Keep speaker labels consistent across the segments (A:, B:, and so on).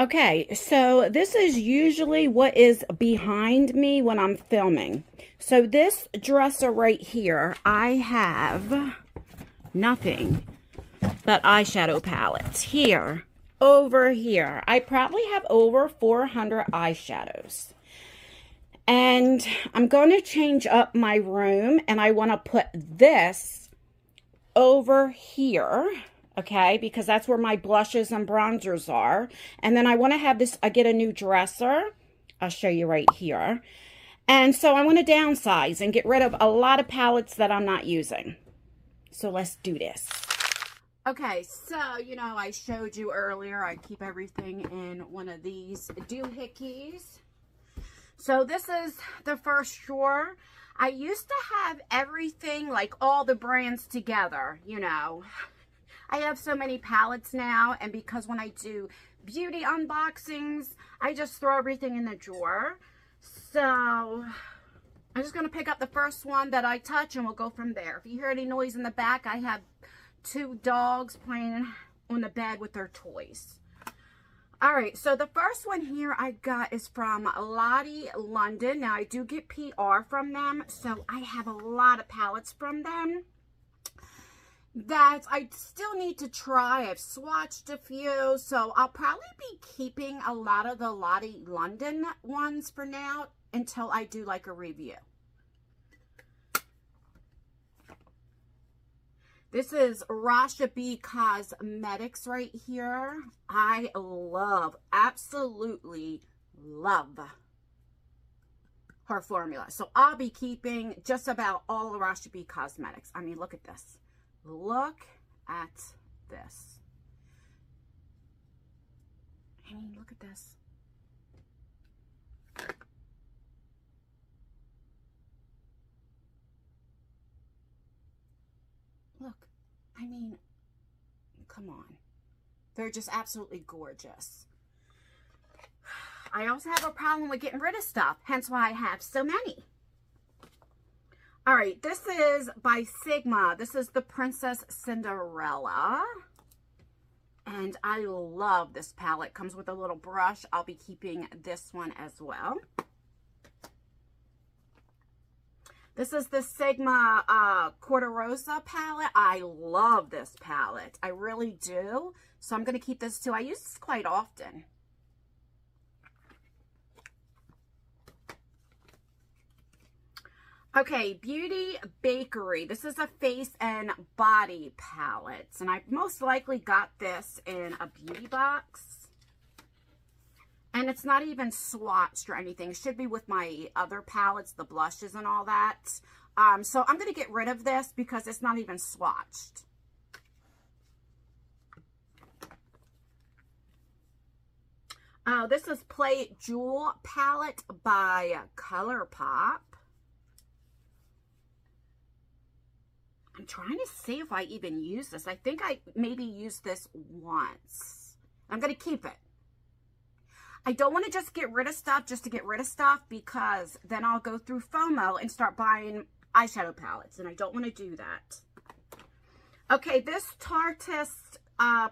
A: Okay, so this is usually what is behind me when I'm filming. So this dresser right here, I have nothing but eyeshadow palettes here, over here. I probably have over 400 eyeshadows. And I'm going to change up my room, and I want to put this over here, okay, because that's where my blushes and bronzers are. And then I want to have this, I get a new dresser. I'll show you right here. And so I want to downsize and get rid of a lot of palettes that I'm not using. So let's do this. Okay, so, I showed you earlier, I keep everything in one of these doohickeys. So this is the first drawer. I used to have everything, like all the brands together, I have so many palettes now, and because when I do beauty unboxings, I just throw everything in the drawer. So I'm just going to pick up the first one that I touch, and we'll go from there. If you hear any noise in the back, I have 2 dogs playing on the bed with their toys. All right, so the first one here I got is from Lottie London. Now, I do get PR from them, so I have a lot of palettes from them that I still need to try. I've swatched a few, so I'll probably be keeping a lot of the Lottie London ones for now until I do like a review. This is Rasha B Cosmetics right here. I love, absolutely love her formula. So I'll be keeping just about all of Rasha B Cosmetics. I mean, look at this. Look at this. I mean, look at this. Look, I mean, come on. They're just absolutely gorgeous. I also have a problem with getting rid of stuff, hence why I have so many. All right, this is by Sigma. This is the Princess Cinderella. And I love this palette. Comes with a little brush. I'll be keeping this one as well. This is the Sigma Corderosa palette. I love this palette. I really do. So I'm going to keep this too. I use this quite often. Okay, Beauty Bakery. This is a face and body palette. And I most likely got this in a beauty box. And it's not even swatched or anything. It should be with my other palettes, the blushes and all that. So I'm going to get rid of this because it's not even swatched. This is Play Jewel palette by ColourPop. I'm trying to see if I even use this. I think I maybe used this once. I'm going to keep it. I don't want to just get rid of stuff just to get rid of stuff, because then I'll go through FOMO and start buying eyeshadow palettes, and I don't want to do that. Okay, this Tartist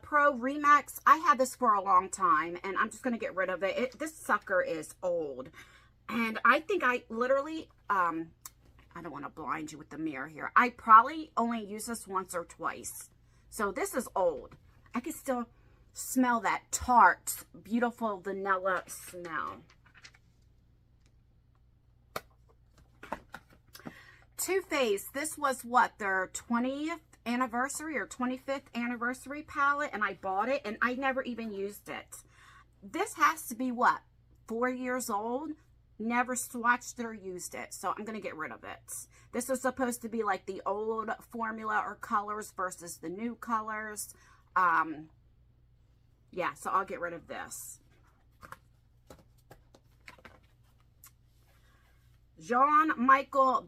A: Pro Remax, I had this for a long time, and I'm just going to get rid of it. This sucker is old, and I think I literally, I don't want to blind you with the mirror here. I probably only use this once or twice, so this is old. I can still smell that tart, beautiful vanilla smell. Too Faced, this was what, their 20th anniversary or 25th anniversary palette, and I bought it and I never even used it. This has to be what, 4 years old? Never swatched it or used it, so I'm going to get rid of it. This is supposed to be like the old formula or colors versus the new colors. Yeah, so I'll get rid of this. Jean-Michel,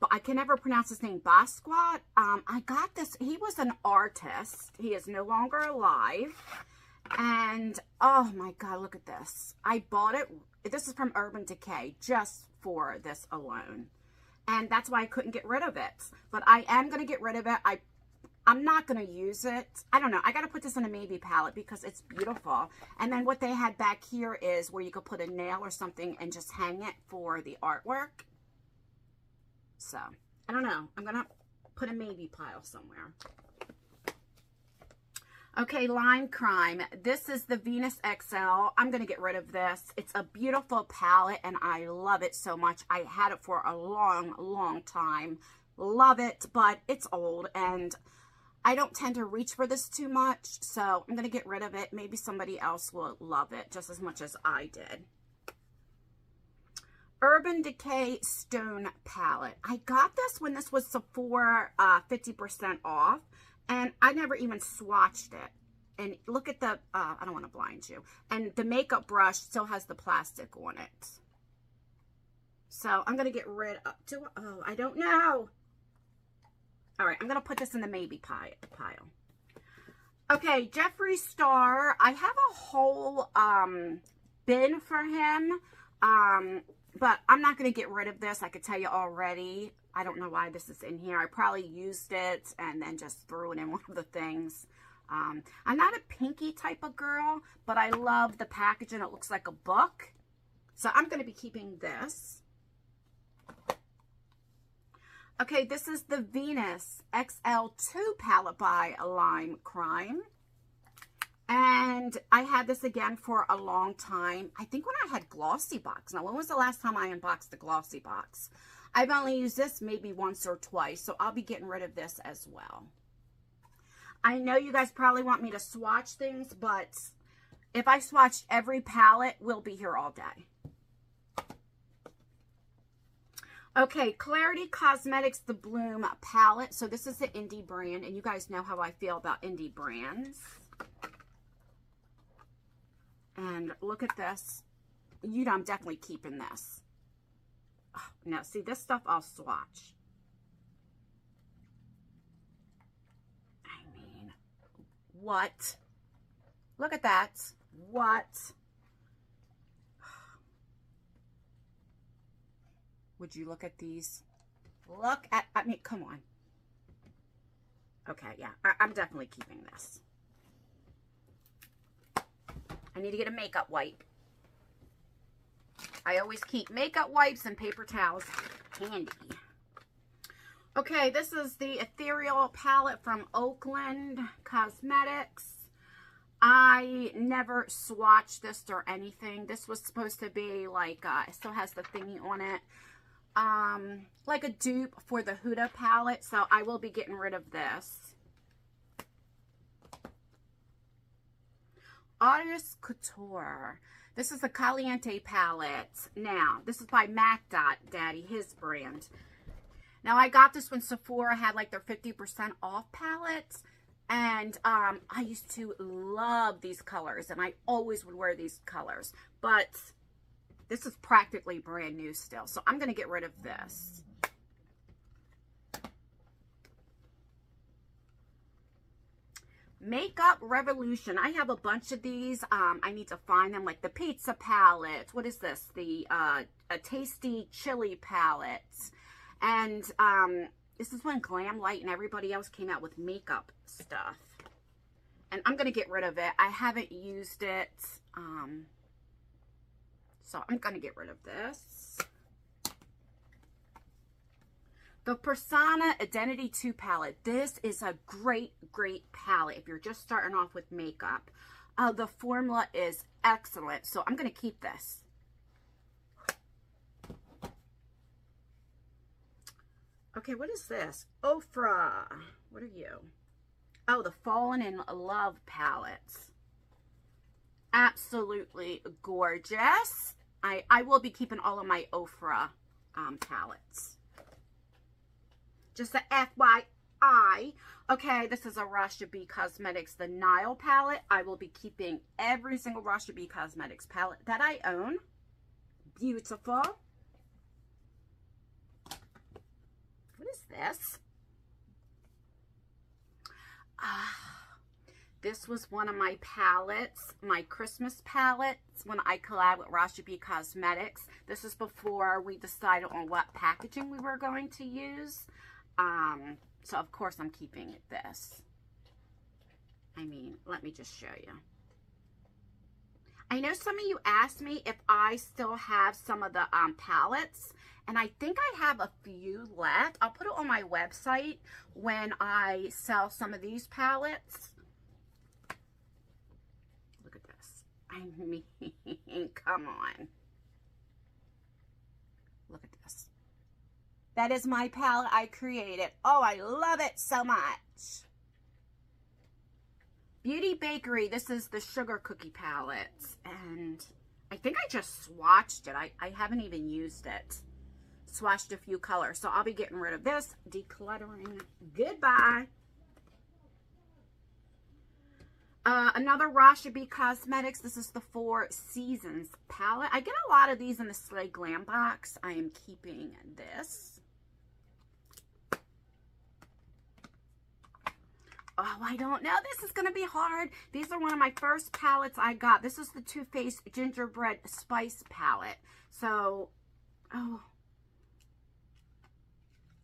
A: I can never pronounce his name, Basquiat. I got this. He was an artist. He is no longer alive. And, oh my God, look at this. I bought it. This is from Urban Decay, just for this alone. And that's why I couldn't get rid of it. But I am going to get rid of it. I I'm not going to use it. I don't know. I got to put this in a maybe palette because it's beautiful. And then what they had back here is where you could put a nail or something and just hang it for the artwork. So, I don't know. I'm going to put a maybe pile somewhere. Okay, Lime Crime. This is the Venus XL. I'm going to get rid of this. It's a beautiful palette, and I love it so much. I had it for a long, long time. Love it, but it's old, and I don't tend to reach for this too much, so I'm going to get rid of it. Maybe somebody else will love it just as much as I did. Urban Decay Stone Palette. I got this when this was Sephora 50% off. And I never even swatched it. And look at the, I don't want to blind you. And the makeup brush still has the plastic on it. So I'm going to get rid of, oh, I don't know. All right, I'm going to put this in the maybe pile. Okay, Jeffree Star. I have a whole bin for him. But I'm not going to get rid of this. I could tell you already. I don't know why this is in here. I probably used it and then just threw it in one of the things. I'm not a pinky type of girl, but I love the packaging. It looks like a book. So I'm going to be keeping this. Okay, this is the Venus XL2 palette by Lime Crime. And I had this again for a long time. I think when I had Glossy Box. Now, when was the last time I unboxed the Glossy Box? I've only used this maybe once or twice, so I'll be getting rid of this as well. I know you guys probably want me to swatch things, but if I swatched every palette, we'll be here all day. Okay, Clarity Cosmetics The Bloom palette. So this is the indie brand, and you guys know how I feel about indie brands. And look at this. You know I'm definitely keeping this. Oh, now, see, this stuff I'll swatch. I mean, what? Look at that. What? Would you look at these? Look at, I mean, come on. Okay, yeah, I'm definitely keeping this. I need to get a makeup wipe. I always keep makeup wipes and paper towels handy. Okay, this is the Ethereal palette from Oakland Cosmetics. I never swatched this or anything. This was supposed to be like, it still has the thingy on it. Like a dupe for the Huda palette. So I will be getting rid of this. Artist Couture. This is the Caliente palette. Now, this is by Mac Daddy, his brand. Now, I got this when Sephora had like their 50% off palettes. And I used to love these colors. And I always would wear these colors. But this is practically brand new still. So I'm going to get rid of this. Makeup Revolution. I have a bunch of these. I need to find them, like the pizza palette. What is this? The a tasty chili palette. And this is when Glam Light and everybody else came out with makeup stuff. And I'm going to get rid of it. I haven't used it. So I'm going to get rid of this. The Persona Identity 2 palette. This is a great, great palette if you're just starting off with makeup. The formula is excellent, so I'm going to keep this. Okay, what is this? Ofra. What are you? Oh, the Fallen in Love palettes. Absolutely gorgeous. I will be keeping all of my Ofra palettes. Just a FYI. Okay, this is a Rasha B Cosmetics, the Nile palette. I will be keeping every single Rasha B Cosmetics palette that I own. Beautiful. What is this? This was one of my palettes, my Christmas palettes, when I collabed with Rasha B Cosmetics. This is before we decided on what packaging we were going to use. So, of course, I'm keeping this. I mean, let me just show you. I know some of you asked me if I still have some of the palettes, and I think I have a few left. I'll put it on my website when I sell some of these palettes. Look at this. I mean, come on. Look at this. That is my palette I created. Oh, I love it so much. Beauty Bakery, this is the sugar cookie palette, and I think I just swatched it. I haven't even used it. Swatched a few colors, so I'll be getting rid of this. Decluttering. Goodbye. Another Rasha B Cosmetics. This is the 4 Seasons palette. I get a lot of these in the Slay Glam box. I am keeping this. Oh, I don't know. This is going to be hard. These are one of my first palettes I got. This is the Too Faced Gingerbread Spice palette. So, oh,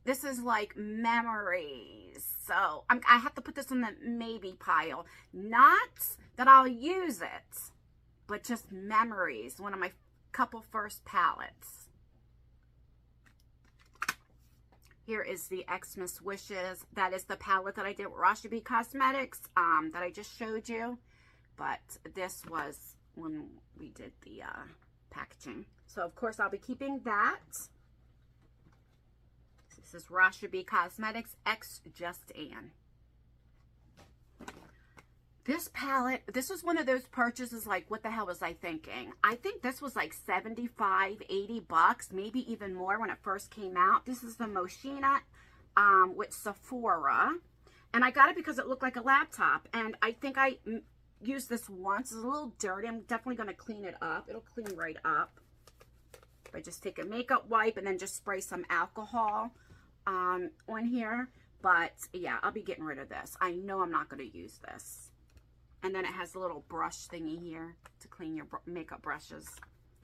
A: this is like memories. So, I have to put this in the maybe pile. Not that I'll use it, but just memories. One of my couple first palettes. Here is the Xmas Wishes. That is the palette that I did with Rasha B Cosmetics that I just showed you. But this was when we did the packaging. So, of course, I'll be keeping that. This is Rasha B Cosmetics X Just Anne. This palette, this was one of those purchases like, what the hell was I thinking? I think this was like 75, 80 bucks, maybe even more when it first came out. This is the Moschino with Sephora. And I got it because it looked like a laptop. And I think I used this once. It's a little dirty. I'm definitely going to clean it up. It'll clean right up. I just take a makeup wipe and then just spray some alcohol on here. But yeah, I'll be getting rid of this. I know I'm not going to use this. And then it has a little brush thingy here to clean your makeup brushes.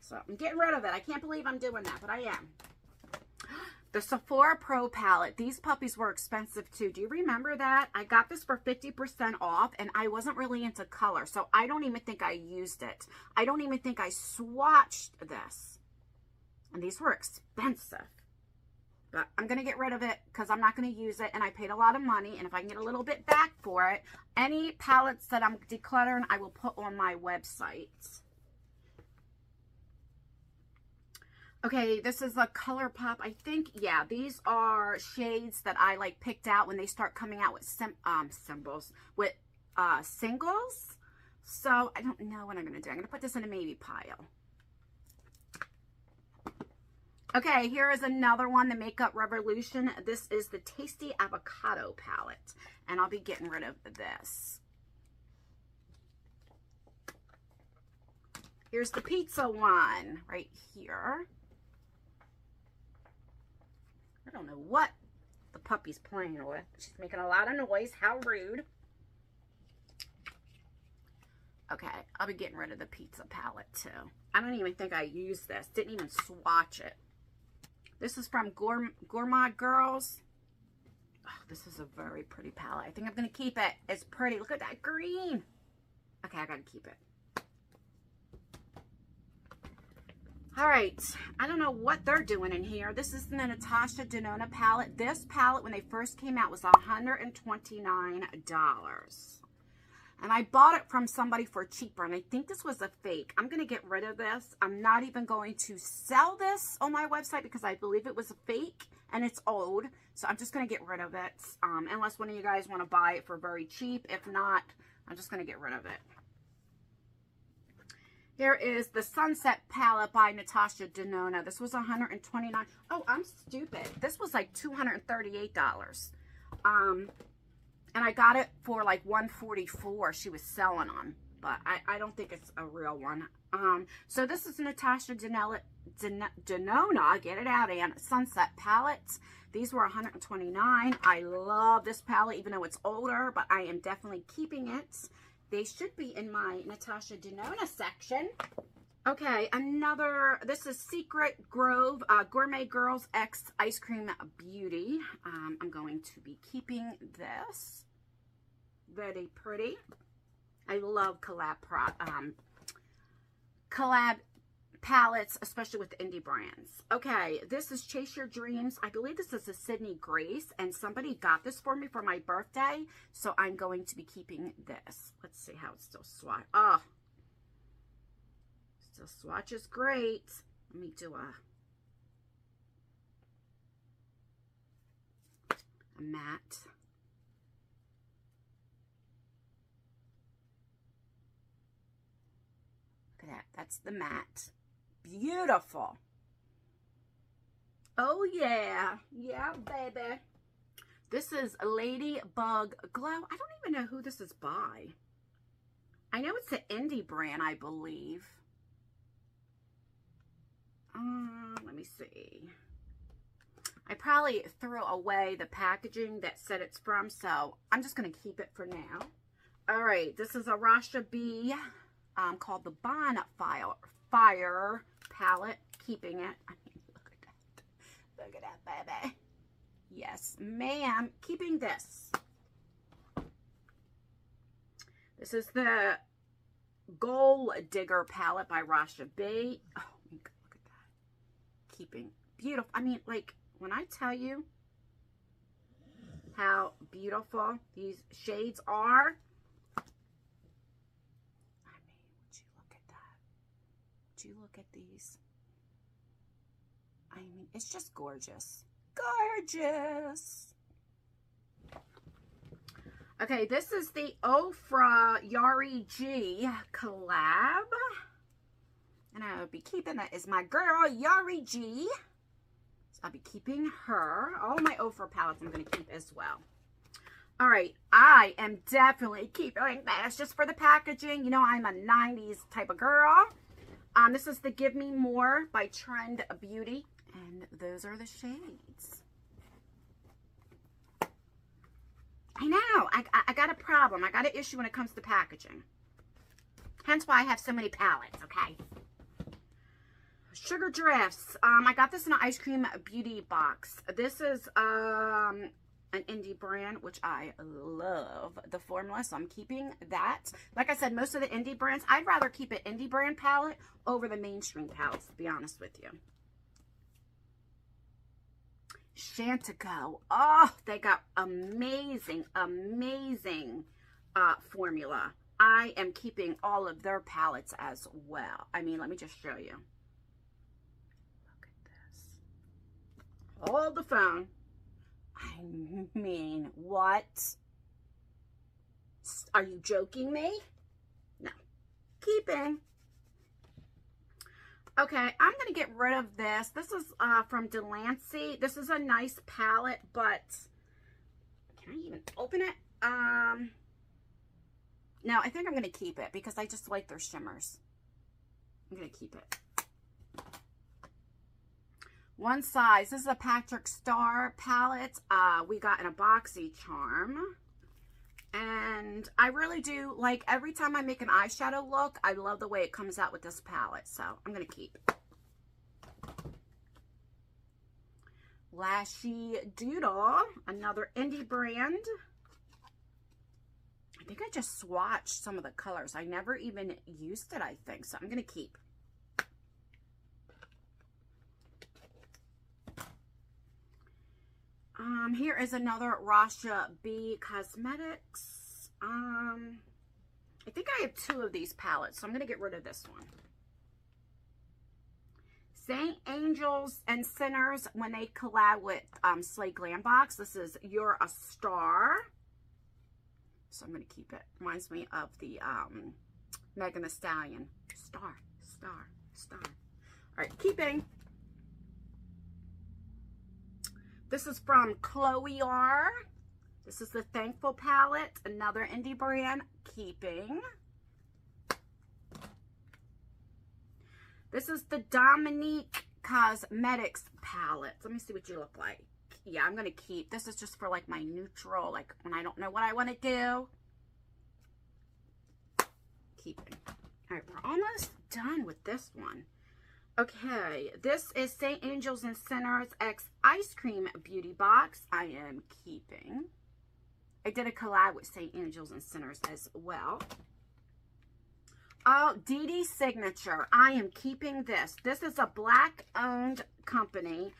A: So I'm getting rid of it. I can't believe I'm doing that, but I am. The Sephora Pro palette. These puppies were expensive too. Do you remember that? I got this for 50% off, and I wasn't really into color. So I don't even think I used it. I don't even think I swatched this. And these were expensive. But I'm going to get rid of it because I'm not going to use it. And I paid a lot of money. And if I can get a little bit back for it, any palettes that I'm decluttering, I will put on my website. Okay, this is a ColourPop. I think, yeah, these are shades that I like picked out when they start coming out with singles. So I don't know what I'm going to do. I'm going to put this in a maybe pile. Okay, here is another one, the Makeup Revolution. This is the Tasty Avocado palette, and I'll be getting rid of this. Here's the pizza one right here. I don't know what the puppy's playing with. She's making a lot of noise. How rude. Okay, I'll be getting rid of the pizza palette too. I don't even think I used this. Didn't even swatch it. This is from Gourmand Girls. Oh, this is a very pretty palette. I think I'm going to keep it. It's pretty. Look at that green. Okay, I got to keep it. All right. I don't know what they're doing in here. This is the Natasha Denona palette. This palette, when they first came out, was $129. And I bought it from somebody for cheaper, and I think this was a fake. I'm going to get rid of this. I'm not even going to sell this on my website because I believe it was a fake, and it's old. So I'm just going to get rid of it, unless one of you guys want to buy it for very cheap. If not, I'm just going to get rid of it. Here is the Sunset palette by Natasha Denona. This was $129. Oh, I'm stupid. This was like $238. And I got it for like $144. She was selling them, but I don't think it's a real one. So this is Natasha Denona, get it out, and Sunset palette. These were $129. I love this palette, even though it's older, but I am definitely keeping it. They should be in my Natasha Denona section. Okay, this is Secret Grove Gourmet Girls X Ice Cream Beauty. I'm going to be keeping this. Very pretty. I love collab palettes, especially with indie brands. Okay, this is Chase Your Dreams. I believe this is a Sydney Grace, and somebody got this for me for my birthday, so I'm going to be keeping this. Let's see how it's still swatch. Oh, still swatch is great. Let me do a matte. Look at that. That's the matte. Beautiful. Oh, yeah. Yeah, baby. This is Ladybug Glow. I don't even know who this is by. I know it's an indie brand, I believe. Let me see. I probably threw away the packaging that said it's from, so I'm just going to keep it for now. All right. This is a Rasha B. Called the Bonfire palette. Keeping it. I mean, look at that. Look at that, baby. Yes, ma'am. Keeping this. This is the Gold Digger palette by Rasha B. Oh, my God, look at that. Keeping. Beautiful. I mean, like, when I tell you how beautiful these shades are, you look at these. I mean, it's just gorgeous. Gorgeous. Okay, this is the Ofra Yari G collab. And I'll be keeping that is my girl, Yari G. So I'll be keeping her. All my Ofra palettes I'm going to keep as well. All right, I am definitely keeping this just for the packaging. You know, I'm a 90s type of girl. This is the Give Me More by Trend Beauty, and those are the shades. I know, I got a problem. I got an issue when it comes to packaging. Hence why I have so many palettes, okay? Sugar Drifts. I got this in an Ice Cream Beauty box. This is an indie brand, which I love the formula, so I'm keeping that. Like I said, most of the indie brands, I'd rather keep an indie brand palette over the mainstream palettes, to be honest with you. Shantico. Oh, they got amazing, amazing formula. I am keeping all of their palettes as well. I mean, let me just show you. Look at this. Hold the phone. I mean, what? Are you joking me? No. Keeping. Okay, I'm going to get rid of this. This is from Delancey. This is a nice palette, but can I even open it? No, I think I'm going to keep it because I just like their shimmers. I'm going to keep it. One size. This is a Patrick Star palette. We got in a boxy charm. And I really do, like, every time I make an eyeshadow look, I love the way it comes out with this palette. So, I'm going to keep it. Lashy Doodle. Another indie brand. I think I just swatched some of the colors. I never even used it, I think. So, I'm going to keep. Here is another Rasha B Cosmetics. I think I have two of these palettes, so I'm going to get rid of this one. Saint Angels and Sinners, when they collab with Slay Glam Box. This is You're a Star. So I'm going to keep it. Reminds me of the Megan Thee Stallion. Star, star, star. All right, keeping. This is from Chloe R. This is the Thankful palette, another indie brand. Keeping. This is the Dominique Cosmetics palette. Let me see what you look like. Yeah, I'm going to keep. This is just for like my neutral, like when I don't know what I want to do. Keeping. All right, we're almost done with this one. Okay, this is St. Angels and Sinners X Ice Cream Beauty Box. I am keeping. I did a collab with St. Angels and Sinners as well. Oh, Dee Dee Signature. I am keeping this. This is a Black-owned company.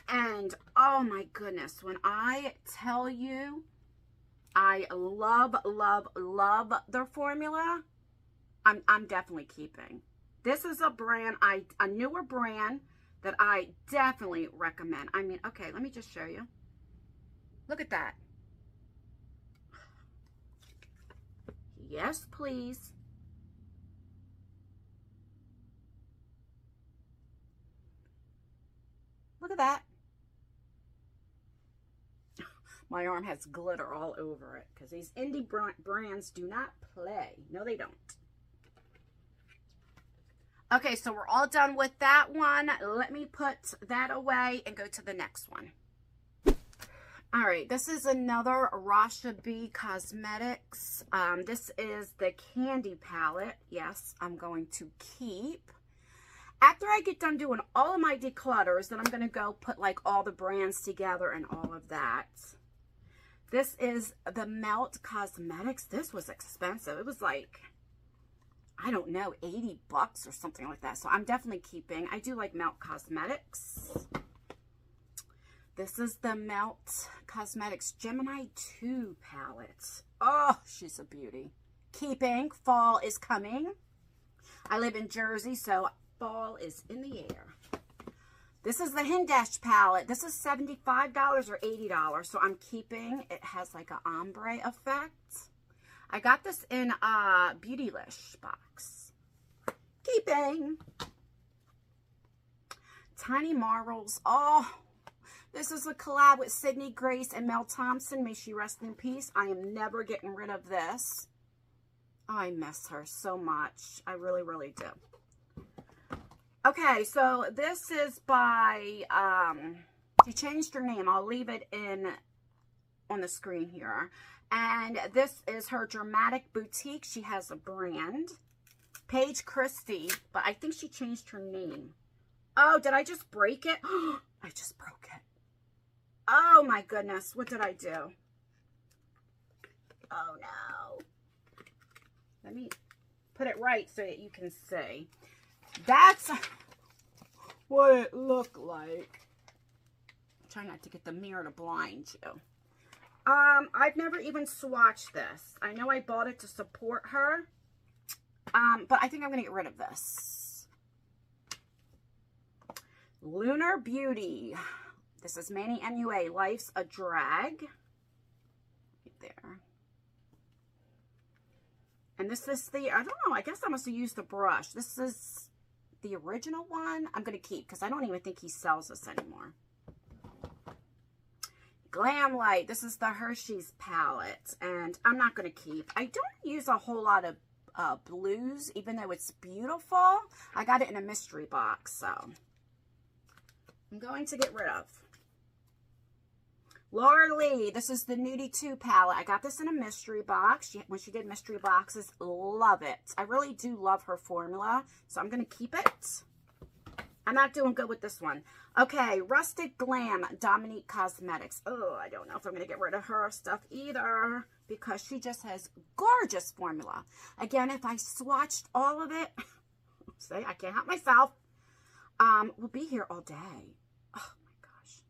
A: And, oh my goodness, when I tell you, I love, love, love their formula, I'm definitely keeping. This is a brand, a newer brand that I definitely recommend. I mean, okay, let me just show you. Look at that. Yes, please. Look at that. My arm has glitter all over it because these indie brands do not play. No, they don't. Okay, so we're all done with that one. Let me put that away and go to the next one. All right, this is another Rasha B Cosmetics. This is the Candy Palette. Yes, I'm going to keep. After I get done doing all of my declutters, then I'm going to go put like all the brands together and all of that. This is the Melt Cosmetics. This was expensive. It was like, I don't know, 80 bucks or something like that. So I'm definitely keeping. I do like Melt Cosmetics. This is the Melt Cosmetics Gemini 2 palette. Oh, she's a beauty. Keeping. Fall is coming. I live in Jersey, so fall is in the air. This is the Hindash palette. This is $75 or $80, so I'm keeping. It has like an ombre effect. I got this in a Beautylish box. Keeping. Tiny Marbles. Oh, this is a collab with Sydney Grace and Mel Thompson. May she rest in peace. I am never getting rid of this. Oh, I miss her so much. I really, really do. Okay, so this is by, she changed her name. I'll leave it on the screen here. And this is her Dramatic Boutique. She has a brand. Paige Christie, but I think she changed her name. Oh, did I just break it? I just broke it. Oh my goodness, what did I do? Oh no. Let me put it right so that you can see. That's what it looked like. Try not to get the mirror to blind you. I've never even swatched this. I know I bought it to support her. But I think I'm going to get rid of this. Lunar Beauty. This is Manny MUA. Life's a Drag. Right there. And this is the, I don't know, I guess I must have used the brush. This is the original one. I'm going to keep because I don't even think he sells this anymore. Glam Light. This is the Hershey's palette. And I'm not going to keep. I don't use a whole lot of blues, even though it's beautiful. I got it in a mystery box, so I'm going to get rid of. Laura Lee, this is the Nudie 2 palette. I got this in a mystery box. When she did mystery boxes, love it. I really do love her formula, so I'm going to keep it. I'm not doing good with this one. Okay, Rustic Glam, Dominique Cosmetics. Oh, I don't know if I'm going to get rid of her stuff either because she just has gorgeous formula. Again, if I swatched all of it, see, I can't help myself, we'll be here all day. Oh, my gosh.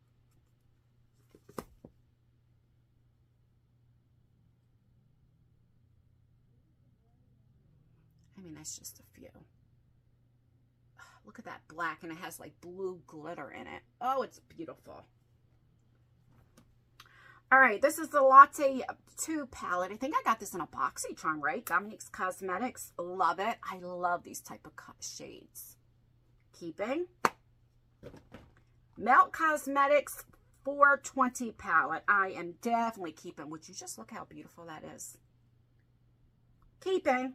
A: I mean, that's just a few. Look at that black, and it has like blue glitter in it. Oh, it's beautiful. All right, this is the Latte 2 palette. I think I got this in a BoxyCharm, right? Dominique's Cosmetics. Love it. I love these type of shades. Keeping. Melt Cosmetics 420 palette. I am definitely keeping. Would you just look how beautiful that is? Keeping.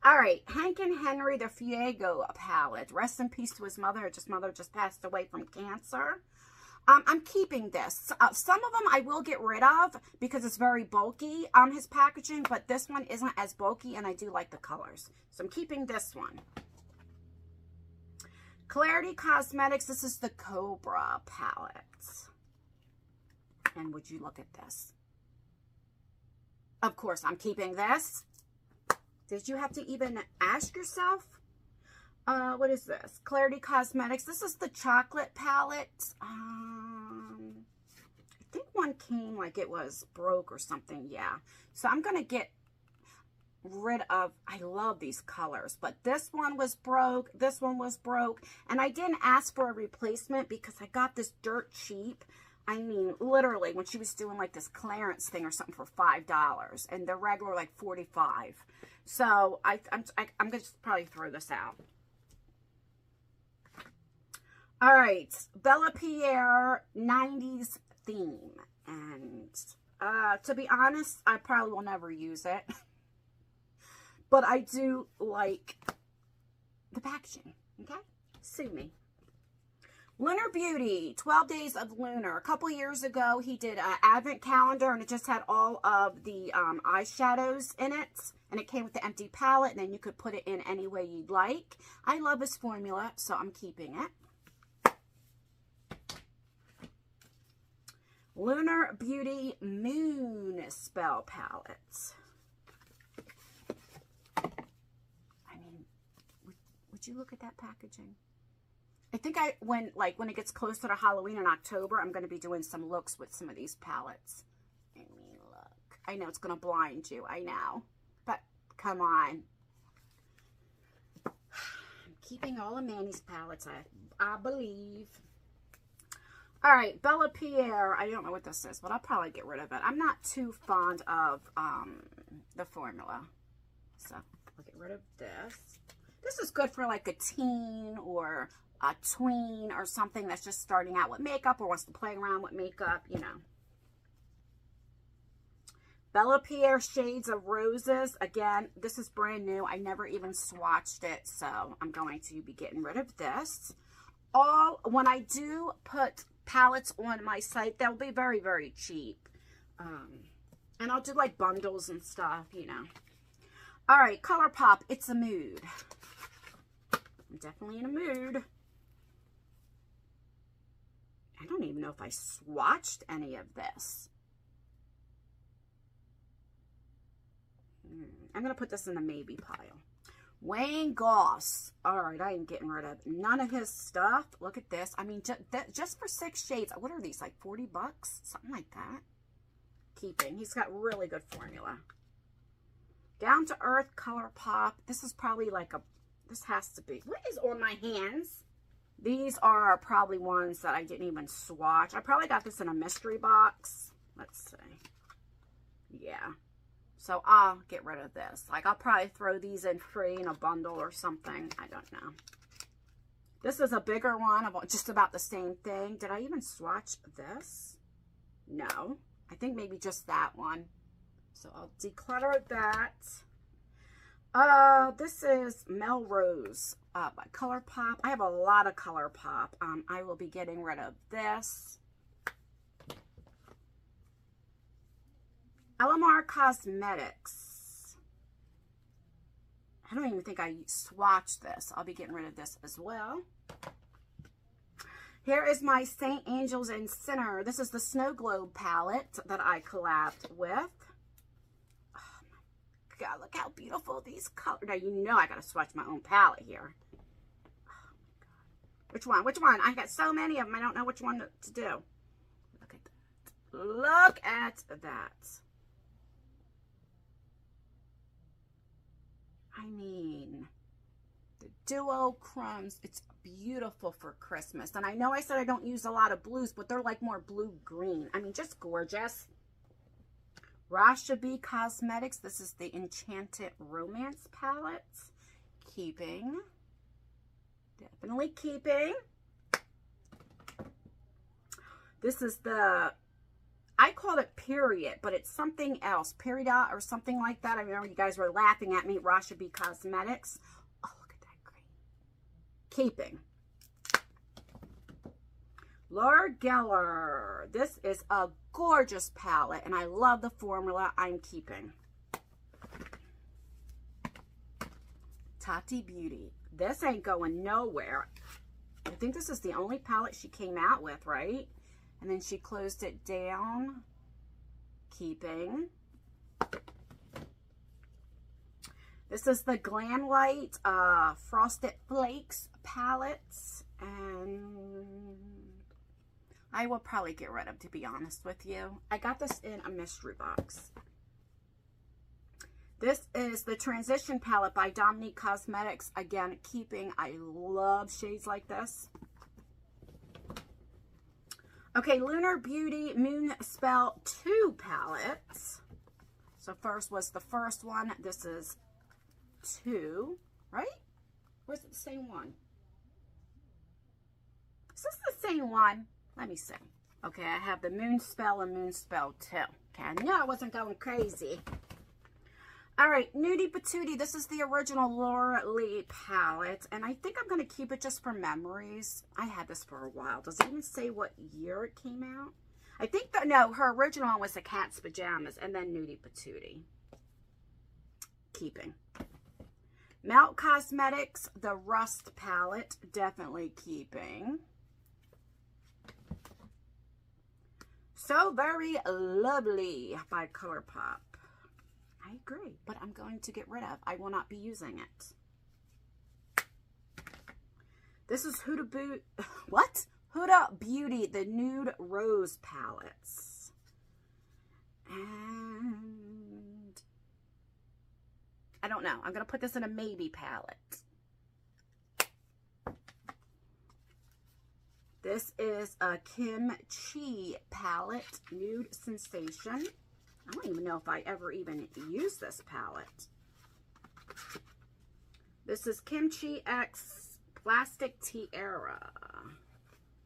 A: All right, Hank and Henry, the Fuego palette. Rest in peace to his mother. His mother just passed away from cancer. I'm keeping this. Some of them I will get rid of because it's very bulky, his packaging, but this one isn't as bulky, and I do like the colors. So I'm keeping this one. Clarity Cosmetics, this is the Cobra palette. And would you look at this? Of course, I'm keeping this. Did you have to even ask yourself? What is this? Clarity Cosmetics. This is the chocolate palette. I think one came like it was broke or something. Yeah. So I'm going to get rid of, I love these colors, but this one was broke. This one was broke. And I didn't ask for a replacement because I got this dirt cheap. I mean, literally, when she was doing like this clearance thing or something for $5, and the regular like $45. So I'm going to probably throw this out. All right, Bella Pierre 90s theme. And to be honest, I probably will never use it. But I do like the packaging, okay? Sue me. Lunar Beauty, 12 Days of Lunar. A couple years ago, he did an advent calendar, and it just had all of the eyeshadows in it. And it came with the empty palette, and then you could put it in any way you'd like. I love his formula, so I'm keeping it. Lunar Beauty Moon Spell Palette. I mean, would you look at that packaging? I think when it gets closer to Halloween in October, I'm going to be doing some looks with some of these palettes. I mean, look. I know it's going to blind you. I know. But come on. I'm keeping all of Manny's palettes, I believe. All right, Bella Pierre. I don't know what this is, but I'll probably get rid of it. I'm not too fond of the formula. So I'll get rid of this. This is good for like a teen or a tween or something that's just starting out with makeup or wants to play around with makeup, you know. Bella Pierre Shades of Roses. Again, this is brand new. I never even swatched it, so I'm going to be getting rid of this. When I do put palettes on my site, they'll be very, very cheap. And I'll do like bundles and stuff, you know. All right, ColourPop, It's a Mood. I'm definitely in a mood. I don't even know if I swatched any of this. I'm going to put this in the maybe pile. Wayne Goss. All right, I am getting rid of none of his stuff. Look at this. I mean, just for 6 shades. What are these, like 40 bucks? Something like that. Keeping. He's got really good formula. Down to Earth ColourPop. This is probably like a, this has to be. What is on my hands? These are probably ones that I didn't even swatch. I probably got this in a mystery box. Let's see. Yeah. So I'll get rid of this. Like, I'll probably throw these in free in a bundle or something. I don't know. This is a bigger one of just about the same thing. Did I even swatch this? No. I think maybe just that one. So I'll declutter that. This is Melrose by ColourPop. I have a lot of ColourPop. I will be getting rid of this. LMR Cosmetics. I don't even think I swatched this. I'll be getting rid of this as well. Here is my Saint Angels and Sinner. This is the Snow Globe palette that I collabed with. Oh my God, look how beautiful these colors. Now, you know I got to swatch my own palette here. Oh my God. Which one? Which one? I got so many of them. I don't know which one to do. Look at that. Look at that. I mean, the duochromes, it's beautiful for Christmas. And I know I said I don't use a lot of blues, but they're like more blue-green. I mean, just gorgeous. Rasha Cosmetics. This is the Enchanted Romance palette. Keeping. Definitely keeping. This is the... I called it Period, but it's something else. Perida or something like that. I remember you guys were laughing at me. Rasha Cosmetics. Oh, look at that green. Keeping. Laura Geller. This is a gorgeous palette, and I love the formula. I'm keeping. Tati Beauty. This ain't going nowhere. I think this is the only palette she came out with, right? And then she closed it down. Keeping. This is the Glamlight Frosted Flakes palettes. And I will probably get rid of, to be honest with you. I got this in a mystery box. This is the Transition palette by Dominique Cosmetics. Again, keeping. I love shades like this. Okay, Lunar Beauty Moon Spell 2 palettes. So first was the first one. This is 2, right? Or is it the same one? Is this the same one? Let me see. Okay, I have the Moon Spell and Moon Spell 2. Okay, I knew I wasn't going crazy. All right, Nudie Patootie. This is the original Laura Lee palette, and I think I'm going to keep it just for memories. I had this for a while. Does it even say what year it came out? I think that, no, her original one was the Cat's Pajamas, and then Nudie Patootie. Keeping. Melt Cosmetics, the Rust palette, definitely keeping. So Very Lovely by ColourPop. I agree, but I'm going to get rid of. I will not be using it. This is Huda Beauty, the Nude Rose palettes. And I don't know. I'm going to put this in a maybe palette. This is a Kim Chi palette, Nude Sensation. I don't even know if I ever even used this palette. This is Kimchi X Plastic Tiara.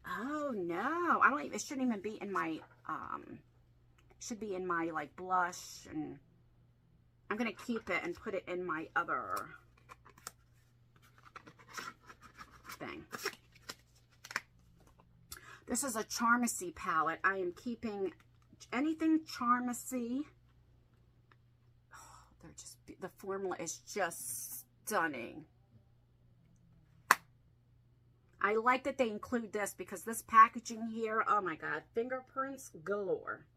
A: Oh no, I don't even, it shouldn't even be in my, should be in my like blush, and I'm going to keep it and put it in my other thing. This is a Charmacy palette. I am keeping anything Charmacy. Oh, they're just, the formula is just stunning. I like that they include this because this packaging here, oh my God, fingerprints galore.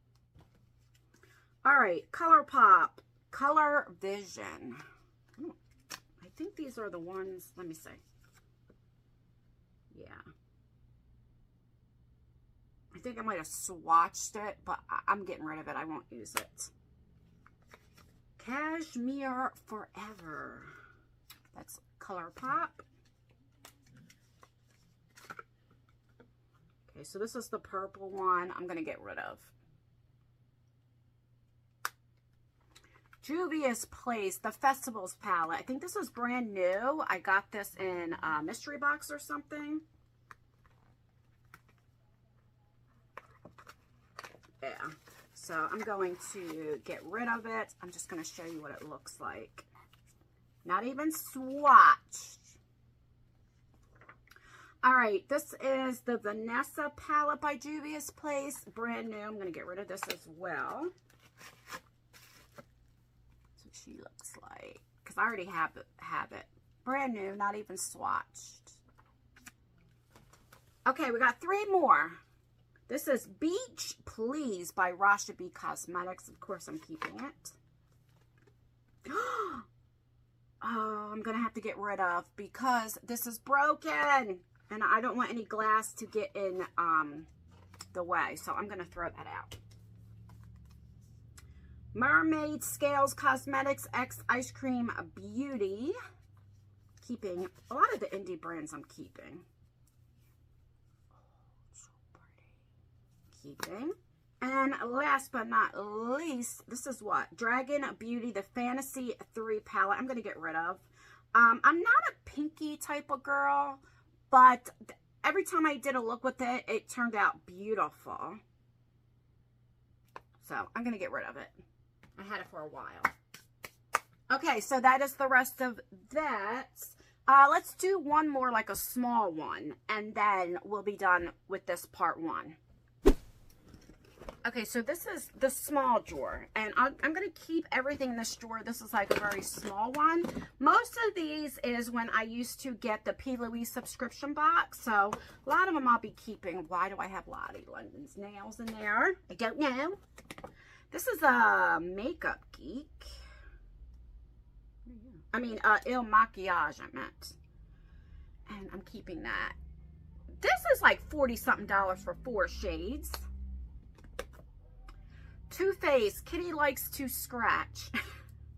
A: All right, ColourPop, Color Vision. I think these are the ones, let me see. Yeah. I think I might have swatched it, but I'm getting rid of it. I won't use it. Cashmere Forever. That's ColourPop. Okay, so this is the purple one I'm going to get rid of. Juvia's Place, the Festivals palette. I think this is brand new. I got this in a mystery box or something. Yeah, so I'm going to get rid of it. I'm just going to show you what it looks like. Not even swatched. All right, this is the Vanessa palette by Juvia's Place. Brand new. I'm going to get rid of this as well. That's what she looks like. Because I already have it. Brand new, not even swatched. Okay, we got 3 more. This is Beach Please by Rasha B Cosmetics. Of course, I'm keeping it. Oh, I'm going to have to get rid of because this is broken. And I don't want any glass to get in the way. So I'm going to throw that out. Mermaid Scales Cosmetics X Ice Cream Beauty. Keeping a lot of the indie brands I'm keeping. Keeping. And last but not least, this is what? Dragon Beauty, the Fantasy 3 palette. I'm going to get rid of. I'm not a pinky type of girl, but every time I did a look with it, it turned out beautiful. So I'm going to get rid of it. I had it for a while. Okay, so that is the rest of that. Let's do one more, like a small one, and then we'll be done with this part 1. Okay, so this is the small drawer, and I'm going to keep everything in this drawer. This is like a very small one. Most of these is when I used to get the P. Louise subscription box, so a lot of them I'll be keeping. Why do I have Lottie London's nails in there? I don't know. This is a Makeup Geek. I mean, Il Maquillage, I meant. And I'm keeping that. This is like $40-something for 4 shades. Too Faced, Kitty Likes to Scratch.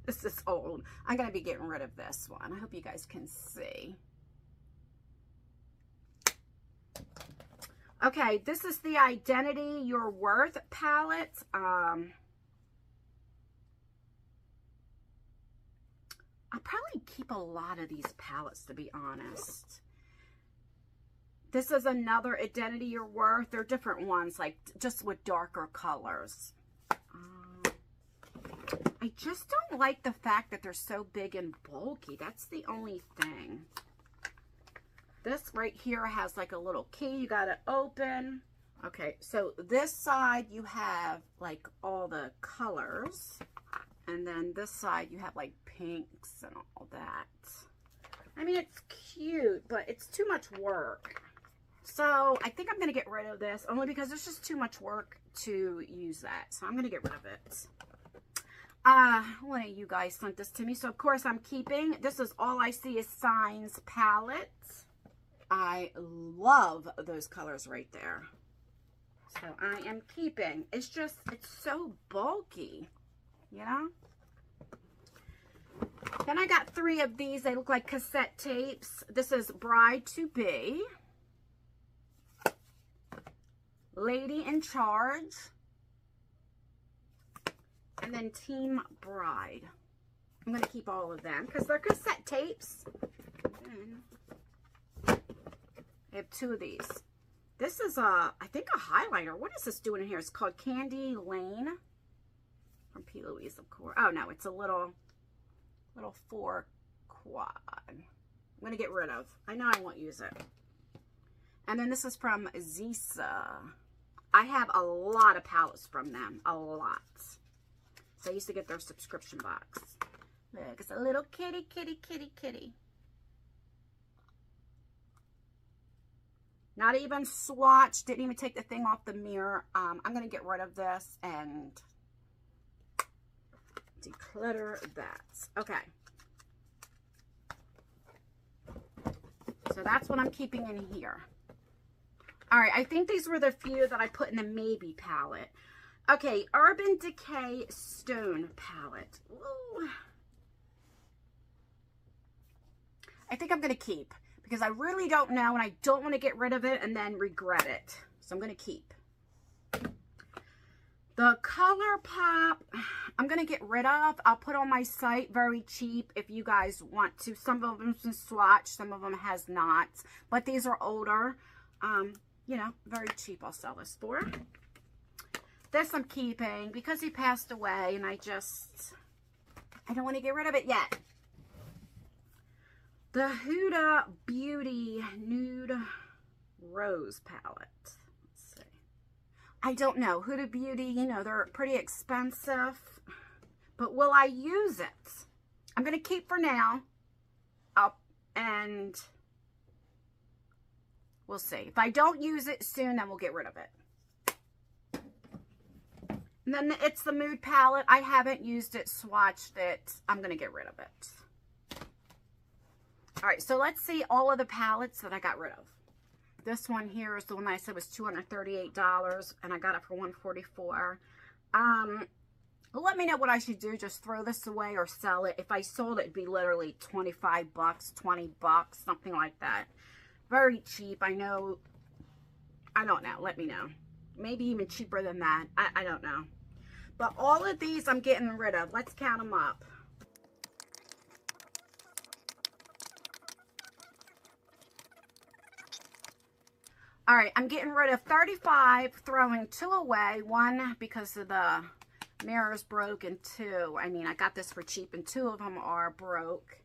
A: This is old. I'm going to be getting rid of this one. I hope you guys can see. Okay, this is the Identity Your Worth palette. I'll probably keep a lot of these palettes, to be honest. This is another Identity Your Worth. They're different ones, like just with darker colors. I just don't like the fact that they're so big and bulky. That's the only thing. This right here has like a little key you got to open. Okay, so this side you have like all the colors. And then this side you have like pinks and all that. I mean, it's cute, but it's too much work. So I think I'm going to get rid of this only because there's just too much work to use that. So I'm going to get rid of it. One of you guys sent this to me, so of course I'm keeping. This is All I See Is Signs palette. I love those colors right there. So I am keeping. It's just, it's so bulky, you know? Then I got 3 of these. They look like cassette tapes. This is Bride to Be, Lady in Charge, and then Team Bride. I'm going to keep all of them because they're cassette tapes. I have 2 of these. This is I think a highlighter. What is this doing in here? It's called Candy Lane from P. Louise, of course. Oh no, it's a little 4 quad. I'm going to get rid of. I know I won't use it. And then this is from Zisa. I have a lot of palettes from them. A lot. So I used to get their subscription box. Look, it's a little kitty, kitty, kitty, kitty. Not even swatched. Didn't even take the thing off the mirror. I'm going to get rid of this and declutter that. Okay. So that's what I'm keeping in here. All right. I think these were the few that I put in the Maybe palette. Okay, Urban Decay Stone palette. Ooh. I think I'm going to keep because I really don't know and I don't want to get rid of it and then regret it. So I'm going to keep. The ColourPop, I'm going to get rid of. I'll put on my site, very cheap if you guys want to. Some of them have swatched, some of them has not. But these are older. You know, very cheap I'll sell this for. This I'm keeping because he passed away and I don't want to get rid of it yet. The Huda Beauty Nude Rose palette. Let's see. I don't know. Huda Beauty, you know, they're pretty expensive. But will I use it? I'm going to keep for now. And we'll see. If I don't use it soon, then we'll get rid of it. And then it's the Mood palette. I haven't used it, swatched it. I'm going to get rid of it. All right, so let's see all of the palettes that I got rid of. This one here is the one that I said was $238, and I got it for $144. Let me know what I should do. Just throw this away or sell it. If I sold it, it'd be literally 25 bucks, 20 bucks, something like that. Very cheap. I know. I don't know. Let me know. Maybe even cheaper than that. I don't know. But all of these I'm getting rid of. Let's count them up. All right, I'm getting rid of 35, throwing 2 away. 1 because of the mirrors broke, and 2, I mean, I got this for cheap, and 2 of them are broke.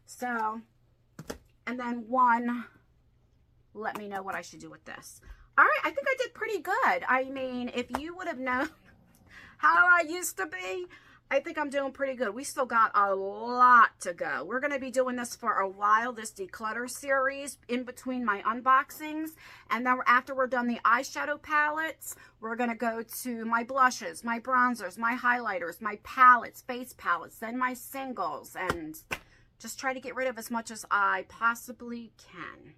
A: So and then one, let me know what I should do with this. All right, I think I did pretty good. I mean, if you would have known how I used to be, I think I'm doing pretty good. We still got a lot to go. We're going to be doing this for a while, this declutter series, in between my unboxings. And then after we're done the eyeshadow palettes, we're going to go to my blushes, my bronzers, my highlighters, my palettes, face palettes, then my singles, and just try to get rid of as much as I possibly can.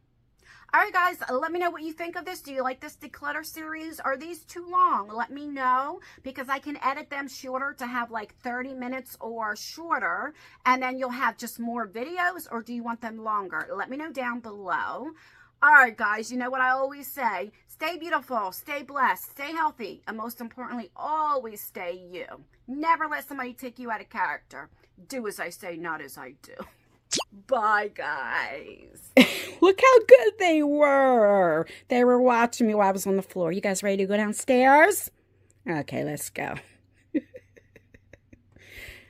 A: All right, guys, let me know what you think of this. Do you like this declutter series? Are these too long? Let me know, because I can edit them shorter to have like 30 minutes or shorter, and then you'll have just more videos, or do you want them longer? Let me know down below. All right, guys, you know what I always say. Stay beautiful, stay blessed, stay healthy, and most importantly, always stay you. Never let somebody take you out of character. Do as I say, not as I do. Bye, guys. Look how good they were. They were watching me while I was on the floor. You guys ready to go downstairs? Okay, let's go.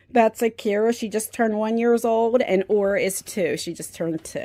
A: That's Akira. She just turned 1 year old, and Aura is 2. She just turned 2.